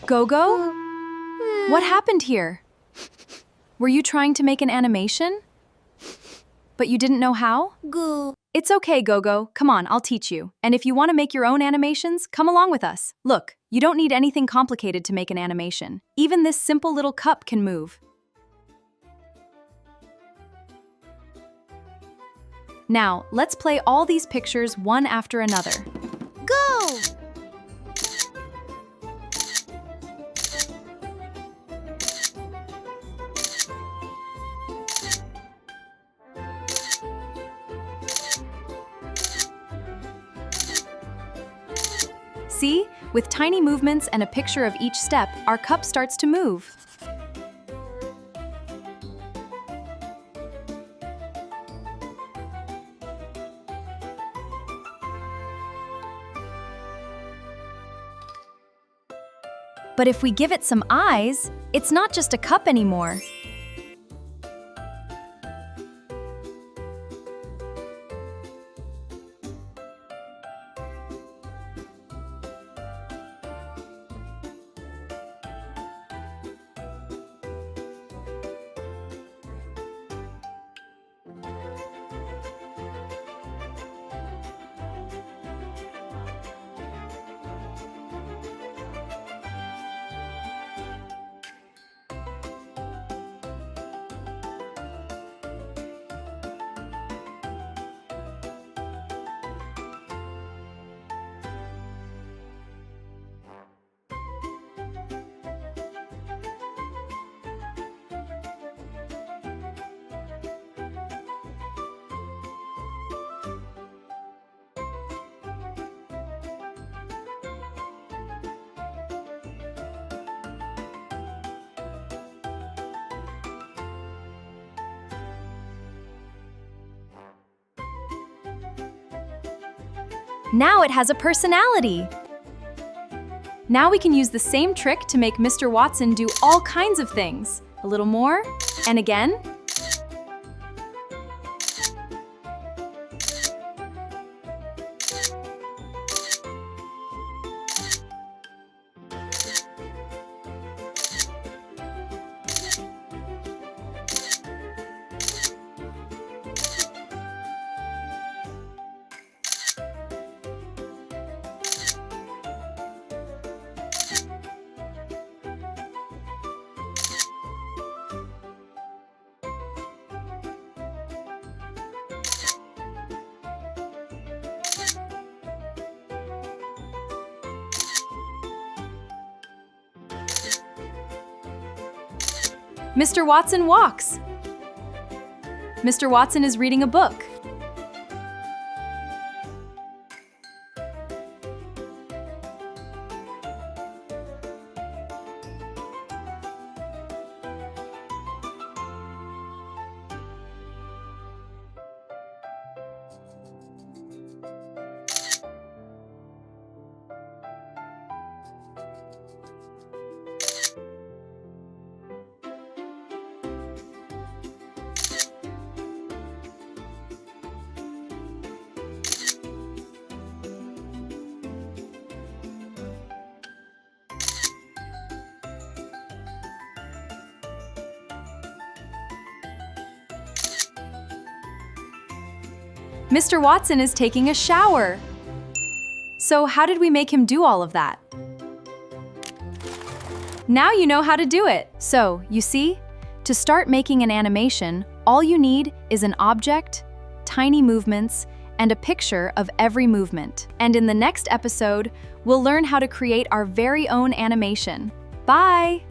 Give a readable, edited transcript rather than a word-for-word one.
Gogo? What happened here? Were you trying to make an animation? But you didn't know how? Go. It's okay, Gogo. Come on, I'll teach you. And if you want to make your own animations, come along with us. Look, you don't need anything complicated to make an animation. Even this simple little cup can move. Now, let's play all these pictures one after another. Go. See? With tiny movements and a picture of each step, our cup starts to move. But if we give it some eyes, it's not just a cup anymore. Now it has a personality. Now we can use the same trick to make Mr. Watson do all kinds of things. A little more, and again. Mr. Watson walks. Mr. Watson is reading a book. Mr. Watson is taking a shower. So how did we make him do all of that? Now you know how to do it. So, you see, to start making an animation, all you need is an object, tiny movements, and a picture of every movement. And in the next episode, we'll learn how to create our very own animation. Bye!